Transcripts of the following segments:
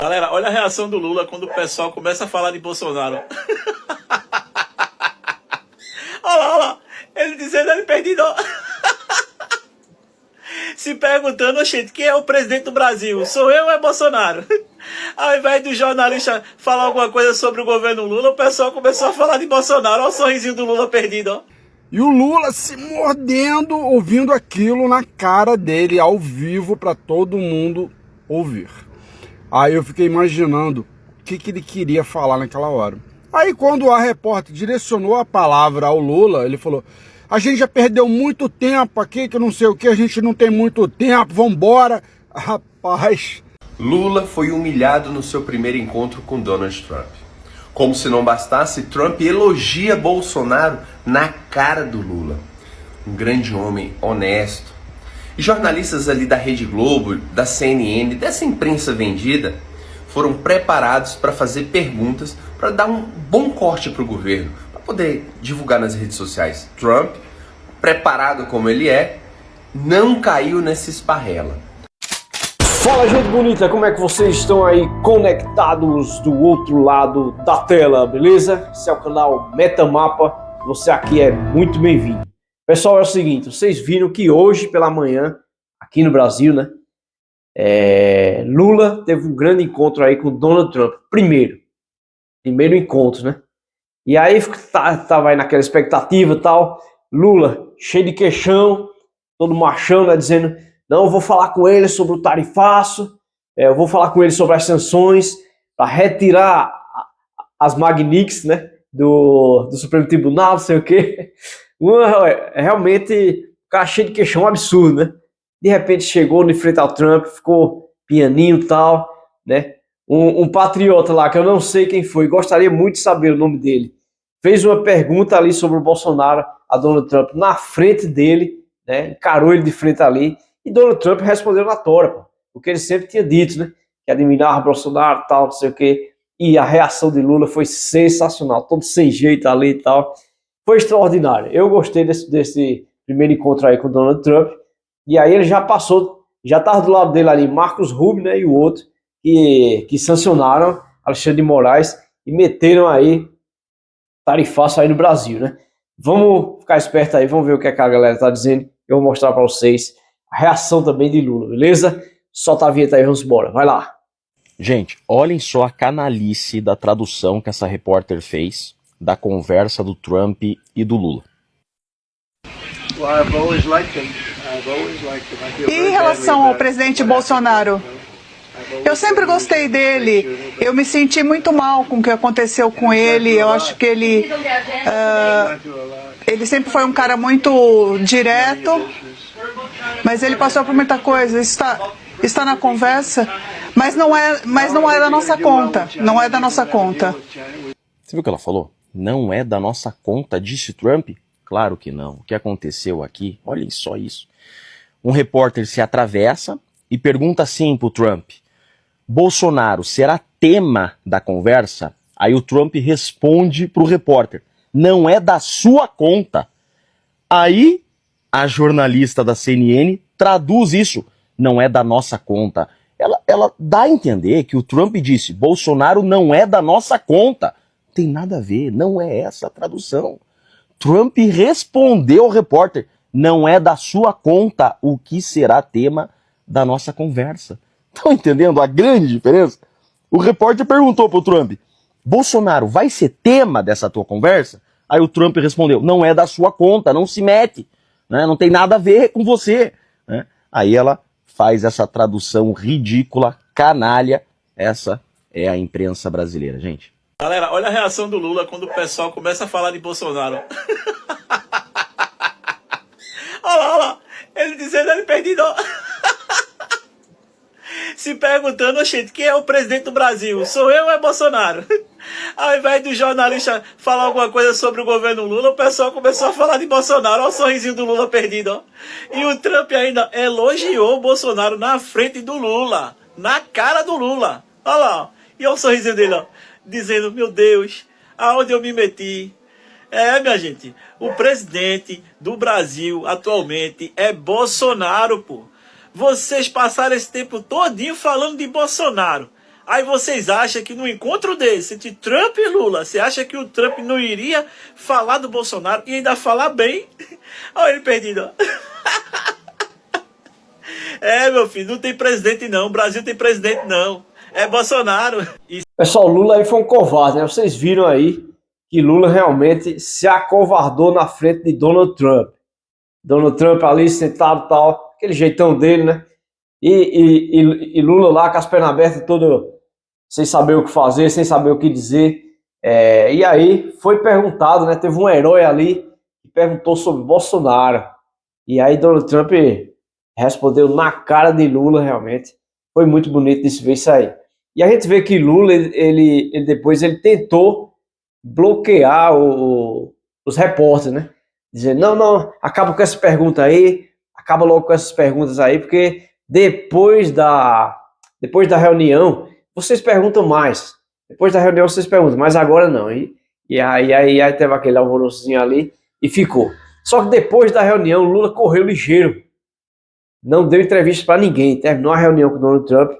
Galera, olha a reação do Lula quando o pessoal começa a falar de Bolsonaro. Olha lá, ele dizendo ele perdido. Se perguntando, gente, quem é o presidente do Brasil? Sou eu ou é Bolsonaro? Ao invés do jornalista falar alguma coisa sobre o governo Lula, o pessoal começou a falar de Bolsonaro. Olha o sorrisinho do Lula perdido, ó. E o Lula se mordendo, ouvindo aquilo na cara dele, ao vivo, para todo mundo ouvir. Aí eu fiquei imaginando o que ele queria falar naquela hora. Aí quando a repórter direcionou a palavra ao Lula, ele falou: a gente já perdeu muito tempo aqui, que não sei o que, a gente não tem muito tempo, vambora. Rapaz... Lula foi humilhado no seu primeiro encontro com Donald Trump. Como se não bastasse, Trump elogia Bolsonaro na cara do Lula. Um grande homem honesto. E jornalistas ali da Rede Globo, da CNN, dessa imprensa vendida, foram preparados para fazer perguntas, para dar um bom corte para o governo, para poder divulgar nas redes sociais. Trump, preparado como ele é, não caiu nessa esparrela. Fala, gente bonita, como é que vocês estão aí conectados do outro lado da tela, beleza? Esse é o canal Metamapa, você aqui é muito bem-vindo. Pessoal, é o seguinte, vocês viram que hoje pela manhã, aqui no Brasil, né, Lula teve um grande encontro aí com Donald Trump, primeiro encontro, né? E aí tava aí naquela expectativa e tal, Lula cheio de queixão, todo machão, né, dizendo: não, eu vou falar com ele sobre o tarifaço, eu vou falar com ele sobre as sanções, para retirar as Magnics, né, do Supremo Tribunal, não sei o quê. Realmente, o cara cheio de queixão, um absurdo, né? De repente chegou de frente ao Trump, ficou pianinho e tal, né? Um patriota lá, que eu não sei quem foi, gostaria muito de saber o nome dele, fez uma pergunta ali sobre o Bolsonaro a Donald Trump na frente dele, né? Encarou ele de frente ali, e Donald Trump respondeu na tora, pô, o que ele sempre tinha dito, né? Que admirava Bolsonaro e tal, não sei o quê. E a reação de Lula foi sensacional, todo sem jeito ali e tal. Foi extraordinário. Eu gostei desse primeiro encontro aí com Donald Trump. E aí ele já passou, já estava do lado dele ali Marcos Rubio, né? E o outro que sancionaram Alexandre de Moraes e meteram aí tarifaço aí no Brasil, né? Vamos ficar esperto aí, vamos ver o que a galera tá dizendo. Eu vou mostrar para vocês a reação também de Lula, beleza? Solta a vinheta aí, vamos embora, vai lá. Gente, olhem só a canalice da tradução que essa repórter fez da conversa do Trump e do Lula. E em relação ao presidente Bolsonaro, eu sempre gostei dele, eu me senti muito mal com o que aconteceu com ele, eu acho que ele sempre foi um cara muito direto, mas ele passou por muita coisa, está na conversa, mas não é da nossa conta, não é da nossa conta. Você viu o que ela falou? Não é da nossa conta, disse Trump? Claro que não. O que aconteceu aqui? Olhem só isso. Um repórter se atravessa e pergunta assim pro Trump: Bolsonaro será tema da conversa? Aí o Trump responde pro repórter: não é da sua conta. Aí a jornalista da CNN traduz isso: não é da nossa conta. Ela dá a entender que o Trump disse: Bolsonaro não é da nossa conta. Não tem nada a ver, não é essa a tradução. Trump respondeu ao repórter: não é da sua conta o que será tema da nossa conversa. Estão entendendo a grande diferença? O repórter perguntou pro Trump: Bolsonaro vai ser tema dessa tua conversa? Aí o Trump respondeu: não é da sua conta, não se mete, né? Não tem nada a ver com você, né? Aí ela faz essa tradução ridícula, canalha. Essa é a imprensa brasileira, gente. Galera, olha a reação do Lula quando o pessoal começa a falar de Bolsonaro. Olha lá, ele dizendo ele perdido. Se perguntando, gente, quem é o presidente do Brasil? Sou eu ou é Bolsonaro? Ao invés do jornalista falar alguma coisa sobre o governo Lula, o pessoal começou a falar de Bolsonaro. Olha o sorrisinho do Lula perdido, ó. E o Trump ainda elogiou o Bolsonaro na frente do Lula, na cara do Lula. Olha lá, ó. E olha o sorrisinho dele, ó, dizendo: meu Deus, aonde eu me meti? Minha gente, o presidente do Brasil atualmente é Bolsonaro, pô. Vocês passaram esse tempo todinho falando de Bolsonaro. Aí vocês acham que no encontro desse, entre Trump e Lula, você acha que o Trump não iria falar do Bolsonaro e ainda falar bem? Olha ele perdido, ó. É, meu filho, não tem presidente não, o Brasil tem presidente não, é Bolsonaro. Pessoal, Lula aí foi um covarde, né? Vocês viram aí que Lula realmente se acovardou na frente de Donald Trump. Donald Trump ali sentado e tal, aquele jeitão dele, né? E Lula lá com as pernas abertas, todo sem saber o que fazer, sem saber o que dizer. E aí foi perguntado, né? Teve um herói ali que perguntou sobre Bolsonaro. E aí Donald Trump respondeu na cara de Lula, realmente. Foi muito bonito de se ver isso aí. E a gente vê que Lula, ele depois ele tentou bloquear os repórteres, né? Dizer, não, acaba com essa pergunta aí, acaba logo com essas perguntas aí, porque depois da reunião, vocês perguntam mais. Depois da reunião vocês perguntam, mas agora não. E aí teve aquele alvoroçozinho ali e ficou. Só que depois da reunião, Lula correu ligeiro. Não deu entrevista para ninguém. Terminou a reunião com o Donald Trump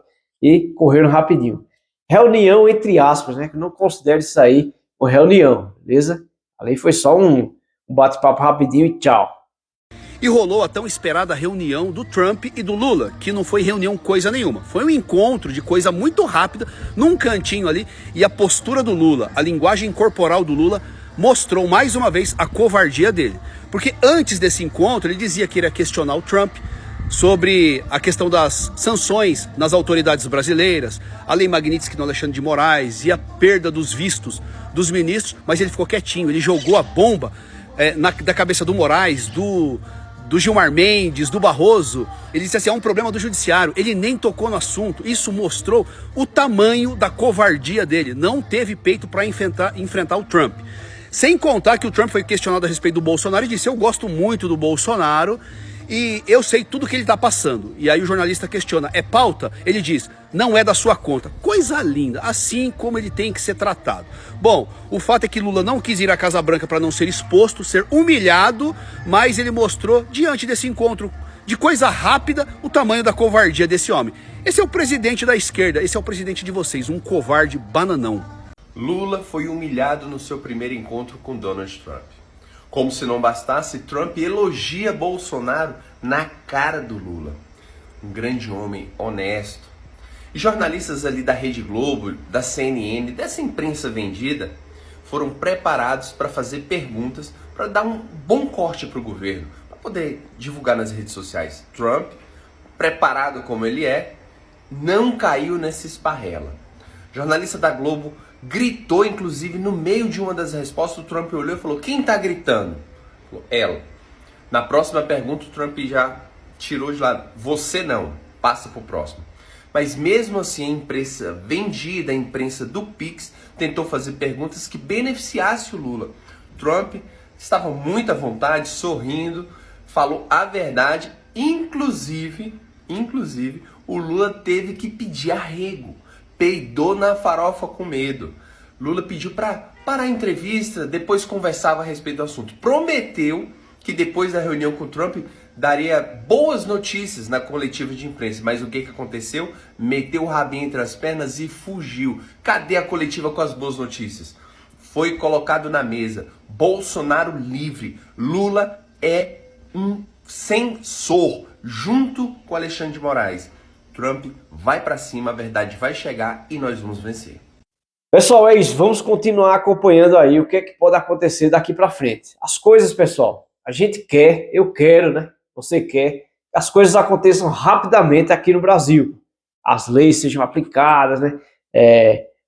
e correram rapidinho. Reunião entre aspas, né? Que não considere isso aí uma reunião, beleza? Ali foi só um bate-papo rapidinho e tchau. E rolou a tão esperada reunião do Trump e do Lula, que não foi reunião coisa nenhuma. Foi um encontro de coisa muito rápida, num cantinho ali, e a postura do Lula, a linguagem corporal do Lula, mostrou mais uma vez a covardia dele. Porque antes desse encontro, ele dizia que iria questionar o Trump sobre a questão das sanções nas autoridades brasileiras, a lei Magnitsky no Alexandre de Moraes e a perda dos vistos dos ministros, mas ele ficou quietinho, ele jogou a bomba da cabeça do Moraes, do Gilmar Mendes, do Barroso. Ele disse assim, é um problema do judiciário, ele nem tocou no assunto. Isso mostrou o tamanho da covardia dele, não teve peito para enfrentar o Trump. Sem contar que o Trump foi questionado a respeito do Bolsonaro e disse, eu gosto muito do Bolsonaro e eu sei tudo que ele está passando. E aí o jornalista questiona, é pauta? Ele diz, não é da sua conta. Coisa linda, assim como ele tem que ser tratado. Bom, o fato é que Lula não quis ir à Casa Branca para não ser exposto, ser humilhado, mas ele mostrou, diante desse encontro de coisa rápida, o tamanho da covardia desse homem. Esse é o presidente da esquerda, esse é o presidente de vocês, um covarde bananão. Lula foi humilhado no seu primeiro encontro com Donald Trump. Como se não bastasse, Trump elogia Bolsonaro na cara do Lula. Um grande homem honesto. E jornalistas ali da Rede Globo, da CNN, dessa imprensa vendida, foram preparados para fazer perguntas, para dar um bom corte para o governo, para poder divulgar nas redes sociais. Trump, preparado como ele é, não caiu nessa esparrela. Jornalista da Globo gritou, inclusive, no meio de uma das respostas, o Trump olhou e falou, quem tá gritando? Falou, ela. Na próxima pergunta, o Trump já tirou de lado, você não, passa pro próximo. Mas mesmo assim, a imprensa vendida, a imprensa do Pix, tentou fazer perguntas que beneficiassem o Lula. Trump estava muito à vontade, sorrindo, falou a verdade, inclusive, o Lula teve que pedir arrego. Peidou na farofa com medo. Lula pediu para parar a entrevista, depois conversava a respeito do assunto. Prometeu que depois da reunião com o Trump daria boas notícias na coletiva de imprensa. Mas o que aconteceu? Meteu o rabinho entre as pernas e fugiu. Cadê a coletiva com as boas notícias? Foi colocado na mesa. Bolsonaro livre. Lula é um censor, junto com Alexandre de Moraes. Trump vai para cima, a verdade vai chegar e nós vamos vencer. Pessoal, é isso. Vamos continuar acompanhando aí o que é que pode acontecer daqui para frente. As coisas, pessoal, a gente quer, eu quero, né? Você quer que as coisas aconteçam rapidamente aqui no Brasil. As leis sejam aplicadas, né?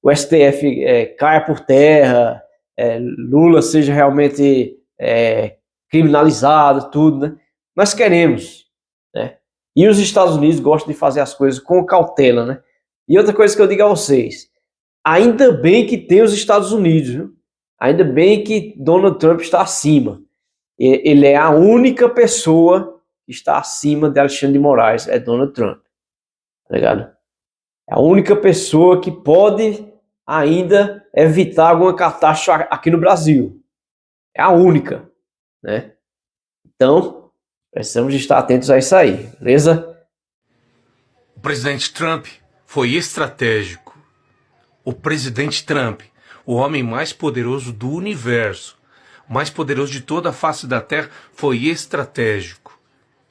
O STF caia por terra, Lula seja realmente criminalizado, tudo, né? Nós queremos, né? E os Estados Unidos gostam de fazer as coisas com cautela, né? E outra coisa que eu digo a vocês, ainda bem que tem os Estados Unidos, viu? Ainda bem que Donald Trump está acima. Ele é a única pessoa que está acima de Alexandre de Moraes, é Donald Trump. Tá ligado? É a única pessoa que pode ainda evitar alguma catástrofe aqui no Brasil. É a única, né? Então, precisamos estar atentos a isso aí, beleza? O presidente Trump foi estratégico O presidente Trump, o homem mais poderoso do universo, o mais poderoso de toda a face da Terra, foi estratégico.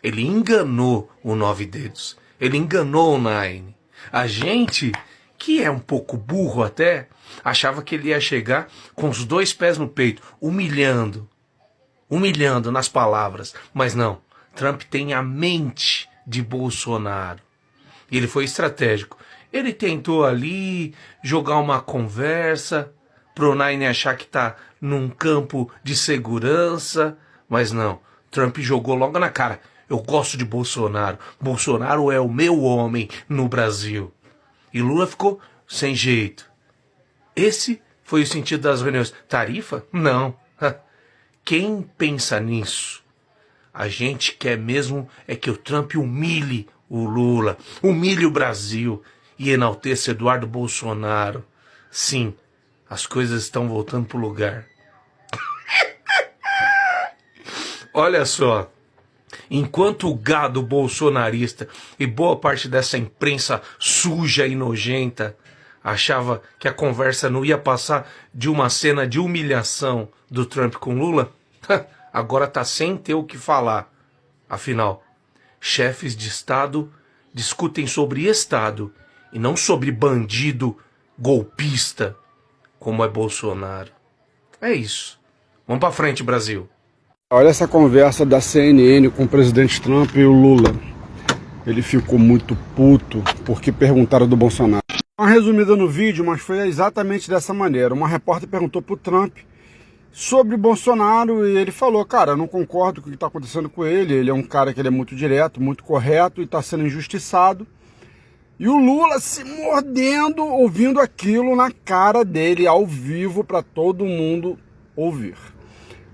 Ele enganou o Nove Dedos. Ele enganou o Nine. A gente, que é um pouco burro até, achava que ele ia chegar com os 2 pés no peito, humilhando nas palavras. Mas não, Trump tem a mente de Bolsonaro. E ele foi estratégico. Ele tentou ali jogar uma conversa pro Nine achar que tá num campo de segurança, mas não. Trump jogou logo na cara. Eu gosto de Bolsonaro. Bolsonaro é o meu homem no Brasil. E Lula ficou sem jeito. Esse foi o sentido das reuniões. Tarifa? Não. Quem pensa nisso? A gente quer mesmo é que o Trump humilhe o Lula, humilhe o Brasil e enalteça Eduardo Bolsonaro. Sim, as coisas estão voltando pro lugar. Olha só. Enquanto o gado bolsonarista e boa parte dessa imprensa suja e nojenta achava que a conversa não ia passar de uma cena de humilhação do Trump com Lula, agora tá sem ter o que falar. Afinal, chefes de Estado discutem sobre Estado e não sobre bandido golpista como é Bolsonaro. É isso. Vamos pra frente, Brasil. Olha essa conversa da CNN com o presidente Trump e o Lula. Ele ficou muito puto porque perguntaram do Bolsonaro. Uma resumida no vídeo, mas foi exatamente dessa maneira. Uma repórter perguntou pro Trump sobre o Bolsonaro e ele falou, cara, eu não concordo com o que está acontecendo com ele. Ele é um cara que ele é muito direto, muito correto e está sendo injustiçado. E o Lula se mordendo, ouvindo aquilo na cara dele, ao vivo, para todo mundo ouvir.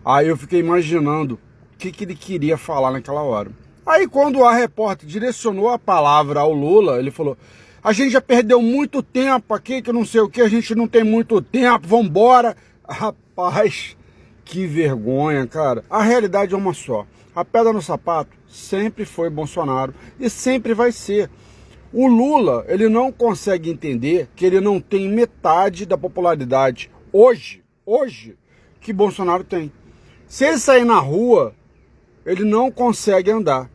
Aí eu fiquei imaginando o que ele queria falar naquela hora. Aí quando a repórter direcionou a palavra ao Lula, ele falou, a gente já perdeu muito tempo aqui, que não sei o que, a gente não tem muito tempo, vambora. Rapaz, que vergonha, cara. A realidade é uma só. A pedra no sapato sempre foi Bolsonaro e sempre vai ser. O Lula, ele não consegue entender que ele não tem metade da popularidade hoje, que Bolsonaro tem. Se ele sair na rua, ele não consegue andar.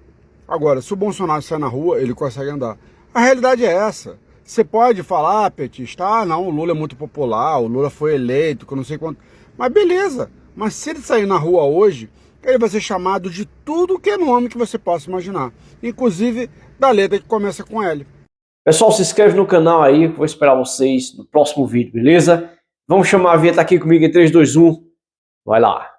Agora, se o Bolsonaro sair na rua, ele consegue andar. A realidade é essa. Você pode falar, petista, não, o Lula é muito popular, o Lula foi eleito, que eu não sei quanto. Mas beleza. Mas se ele sair na rua hoje, ele vai ser chamado de tudo que é nome que você possa imaginar. Inclusive da letra que começa com L. Pessoal, se inscreve no canal aí, que eu vou esperar vocês no próximo vídeo, beleza? Vamos chamar a vinheta aqui comigo em 3, 2, 1. Vai lá.